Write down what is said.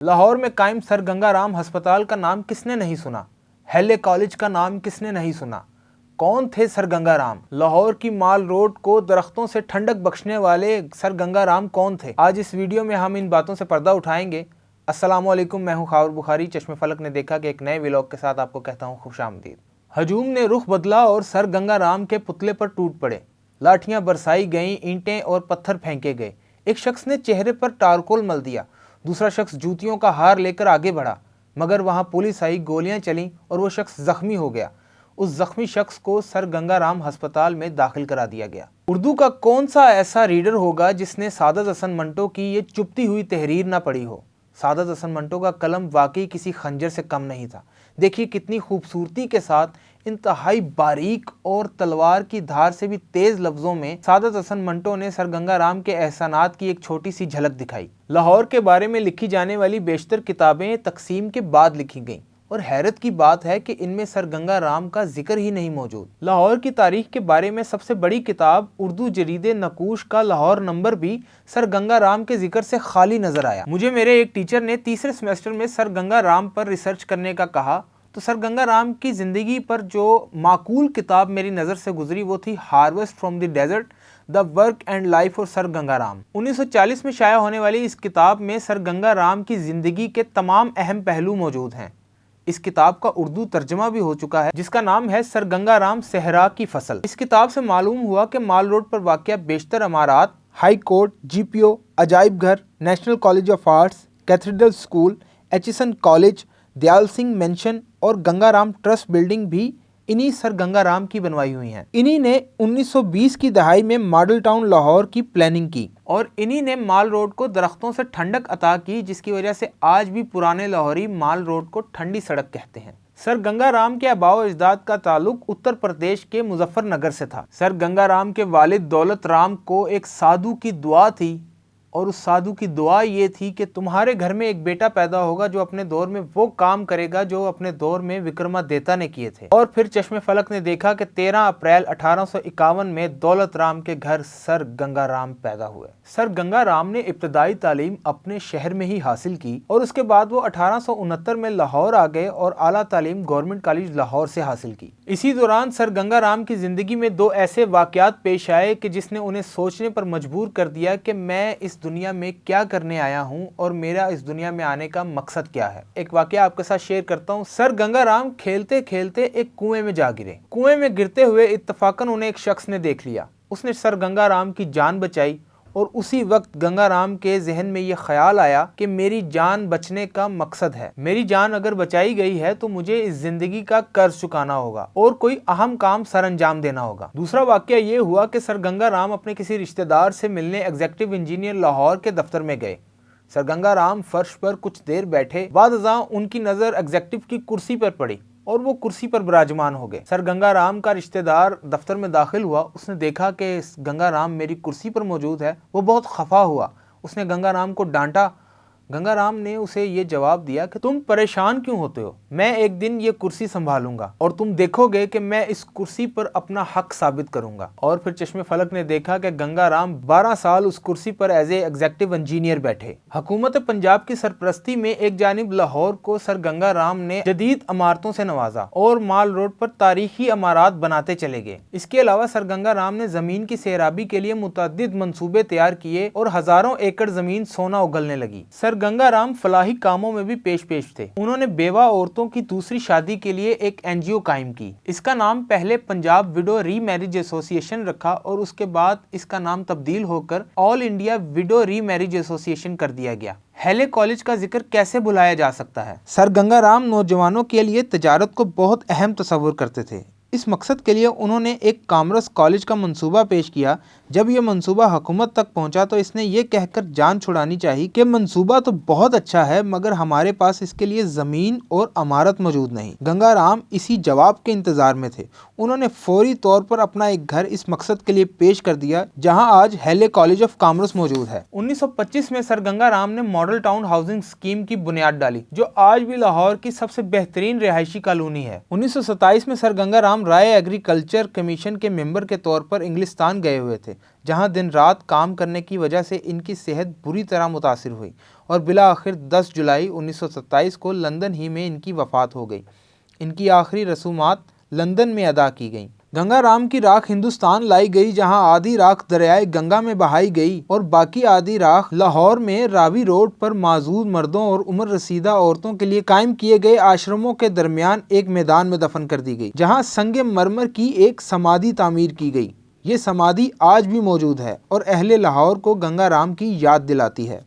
लाहौर में कायम सर गंगा राम अस्पताल का नाम किसने नहीं सुना? हेले कॉलेज का नाम किसने नहीं सुना? कौन थे सर गंगा राम? लाहौर की माल रोड को दरख्तों से ठंडक बख्शने वाले सर गंगा राम कौन थे? आज इस वीडियो में हम इन बातों से पर्दा उठाएंगे। अस्सलामुअलैकुम, मैं हूं खावर बुखारी। चश्मे फलक ने देखा कि एक नए व्लॉग के साथ आपको कहता हूं खुशामदीद। हजूम ने रुख बदला और सर गंगा राम के पुतले पर टूट पड़े। लाठियां बरसाई गईं, ईंटें और पत्थर फेंके गए। एक शख्स ने चेहरे पर टारकोल मल दिया, दूसरा शख्स जूतियों का हार लेकर आगे बढ़ा, मगर वहां पुलिस आई, गोलियां चलीं और वो शख्स जख्मी हो गया। उस जख्मी शख्स को सर गंगा राम अस्पताल में दाखिल करा दिया गया। उर्दू का कौन सा ऐसा रीडर होगा जिसने सादत हसन मंटो की ये चुपती हुई तहरीर ना पढ़ी हो? सादत हसन मंटो का कलम वाकई किसी खंजर से कम नहीं था। देखिए कितनी खूबसूरती के साथ, इंतहाई बारीक और तलवार की धार से भी तेज लफ्जों में सादत हसन मंटो ने सर गंगा राम के एहसानात की एक छोटी सी झलक दिखाई। लाहौर के बारे में लिखी जाने वाली बेशतर किताबें तकसीम के बाद लिखी गईं, और हैरत की बात है कि इनमें सर गंगा राम का जिक्र ही नहीं मौजूद। लाहौर की तारीख के बारे में सबसे बड़ी किताब उर्दू जरीदे नकूश का लाहौर नंबर भी सर गंगा राम के जिक्र से खाली नजर आया। मुझे मेरे एक टीचर ने तीसरे सेमेस्टर में सर गंगा राम पर रिसर्च करने का कहा, तो सर गंगा राम की जिंदगी पर जो माकूल किताब मेरी नज़र से गुजरी वो थी harvest from the desert, the work and life of sir Ganga Ram. 1940 में शाया होने वाली इस किताब में सर गंगा राम की जिंदगी के तमाम अहम पहलू मौजूद हैं। इस किताब का उर्दू तर्जमा भी हो चुका है, जिसका नाम है सर गंगा राम सहरा की फसल। इस किताब से मालूम हुआ कि माल रोड पर वाक़या बेशतर इमारत, हाई कोर्ट, GPO, अजायब घर, national college of arts, cathedral school, Aitchison college, Dayal Singh mention और गंगा राम ट्रस्ट बिल्डिंग भी इन्हीं सर गंगा राम की बनवाई हुई हैं। इन्हीं ने 1920 की दहाई में मॉडल टाउन लाहौर की प्लानिंग की और इन्हीं ने माल रोड को दरख्तों से ठंडक अता की, जिसकी वजह से आज भी पुराने लाहौरी माल रोड को ठंडी सड़क कहते हैं। सर गंगा राम के आबाओ अजदाद का ताल्लुक उत्तर प्रदेश के मुजफ्फरनगर से था। सर गंगा राम के वालिद दौलत राम को एक साधु की दुआ थी, और उस साधु की दुआ ये थी कि तुम्हारे घर में एक बेटा पैदा होगा जो अपने दौर में वो काम करेगा जो अपने दौर में विक्रमादित्य ने किए थे। और फिर चश्मे फलक ने देखा कि 13 अप्रैल 1851 में दौलत राम के घर सर गंगा राम पैदा हुए। सर गंगा राम ने इब्तदाई तालीम अपने शहर में ही हासिल की और उसके बाद वो 1869 में लाहौर आ गए और आला तालीम गवर्नमेंट कॉलेज लाहौर से हासिल की। इसी दौरान सर गंगा राम की जिंदगी में दो ऐसे वाकयात पेश आए कि जिसने उन्हें सोचने पर मजबूर कर दिया कि मैं इस दुनिया में क्या करने आया हूं और मेरा इस दुनिया में आने का मकसद क्या है। एक वाकया आपके साथ शेयर करता हूं। सर गंगा राम खेलते खेलते एक कुएं में जा गिरे। कुएं में गिरते हुए इत्तफाकन उन्हें एक शख्स ने देख लिया। उसने सर गंगा राम की जान बचाई और उसी वक्त गंगा राम के जहन में यह ख्याल आया कि मेरी जान बचने का मकसद है। मेरी जान अगर बचाई गई है तो मुझे इस जिंदगी का कर्ज चुकाना होगा और कोई अहम काम सर अंजाम देना होगा। दूसरा वाकया ये हुआ कि सर गंगा राम अपने किसी रिश्तेदार से मिलने एग्जीक्यूटिव इंजीनियर लाहौर के दफ्तर में गए। सर गंगा राम फर्श पर कुछ देर बैठे, बाद उनकी नजर एग्जीक्यूटिव की कुर्सी पर पड़ी और वो कुर्सी पर विराजमान हो गए। सर गंगा राम का रिश्तेदार दफ्तर में दाखिल हुआ। उसने देखा कि गंगा राम मेरी कुर्सी पर मौजूद है। वो बहुत खफा हुआ। उसने गंगा राम को डांटा। गंगा राम ने उसे ये जवाब दिया कि तुम परेशान क्यों होते हो? मैं एक दिन ये कुर्सी संभालूंगा और तुम देखोगे कि मैं इस कुर्सी पर अपना हक साबित करूंगा। और फिर चश्मे फलक ने देखा कि गंगा राम 12 साल उस कुर्सी पर एज ए एग्जीक्यूटिव इंजीनियर बैठे। हुकूमत पंजाब की सरपरस्ती में एक जानिब लाहौर को सर गंगा राम ने जदीद इमारतों से नवाजा और माल रोड पर तारीखी इमारत बनाते चले गए। इसके अलावा सर गंगा राम ने जमीन की सैराबी के लिए मुतअद्दिद मंसूबे तैयार किए और हजारों एकड़ जमीन सोना उगलने लगी। सर गंगा राम फलाही कामों में भी पेश थे। उन्होंने बेवा औरतों की दूसरी शादी के लिए एक NGO कायम की। इसका नाम पहले पंजाब विडो री मैरिज एसोसिएशन रखा और उसके बाद इसका नाम तब्दील होकर ऑल इंडिया विडो री मैरिज एसोसिएशन कर दिया गया। हेले कॉलेज का जिक्र कैसे भुलाया जा सकता है? सर गंगा राम नौजवानों के लिए तजारत को बहुत अहम तस्वुर करते थे। इस मकसद के लिए उन्होंने एक कॉमर्स कॉलेज का मंसूबा पेश किया। जब यह मंसूबा हुकूमत तक पहुंचा तो इसने ये कहकर जान छुड़ानी चाहिए कि मंसूबा तो बहुत अच्छा है मगर हमारे पास इसके लिए ज़मीन और इमारत मौजूद नहीं। गंगा राम इसी जवाब के इंतज़ार में थे। उन्होंने फौरी तौर पर अपना एक घर इस मकसद के लिए पेश कर दिया, जहां आज हेले कॉलेज ऑफ कॉमर्स मौजूद है। 1925 में सर गंगा राम ने मॉडल टाउन हाउसिंग स्कीम की बुनियाद डाली, जो आज भी लाहौर की सबसे बेहतरीन रिहायशी कॉलोनी है। 1927 में सर गंगा राम राय एग्रीकल्चर कमीशन के मेंबर के तौर पर इंग्लिस्तान गए हुए थे, जहां दिन रात काम करने की वजह से इनकी सेहत बुरी तरह मुतासिर हुई اور بالآخر 10 جولائی 1927 کو لندن ہی میں ان کی وفات ہو گئی۔ ان کی آخری رسومات لندن میں ادا کی گئیں۔ گنگا رام کی راکھ ہندوستان لائی گئی، جہاں آدھی راکھ دریائے گنگا میں بہائی گئی اور باقی آدھی راکھ لاہور میں راوی روڈ پر معذور مردوں اور عمر رسیدہ عورتوں کے لیے قائم کیے گئے آشرموں کے درمیان ایک میدان میں دفن کر دی گئی، جہاں سنگ مرمر کی ایک سمادھی تعمیر کی گئی۔ یہ سمادھی آج بھی موجود ہے اور اہل لاہور کو گنگا رام کی یاد دلاتی ہے۔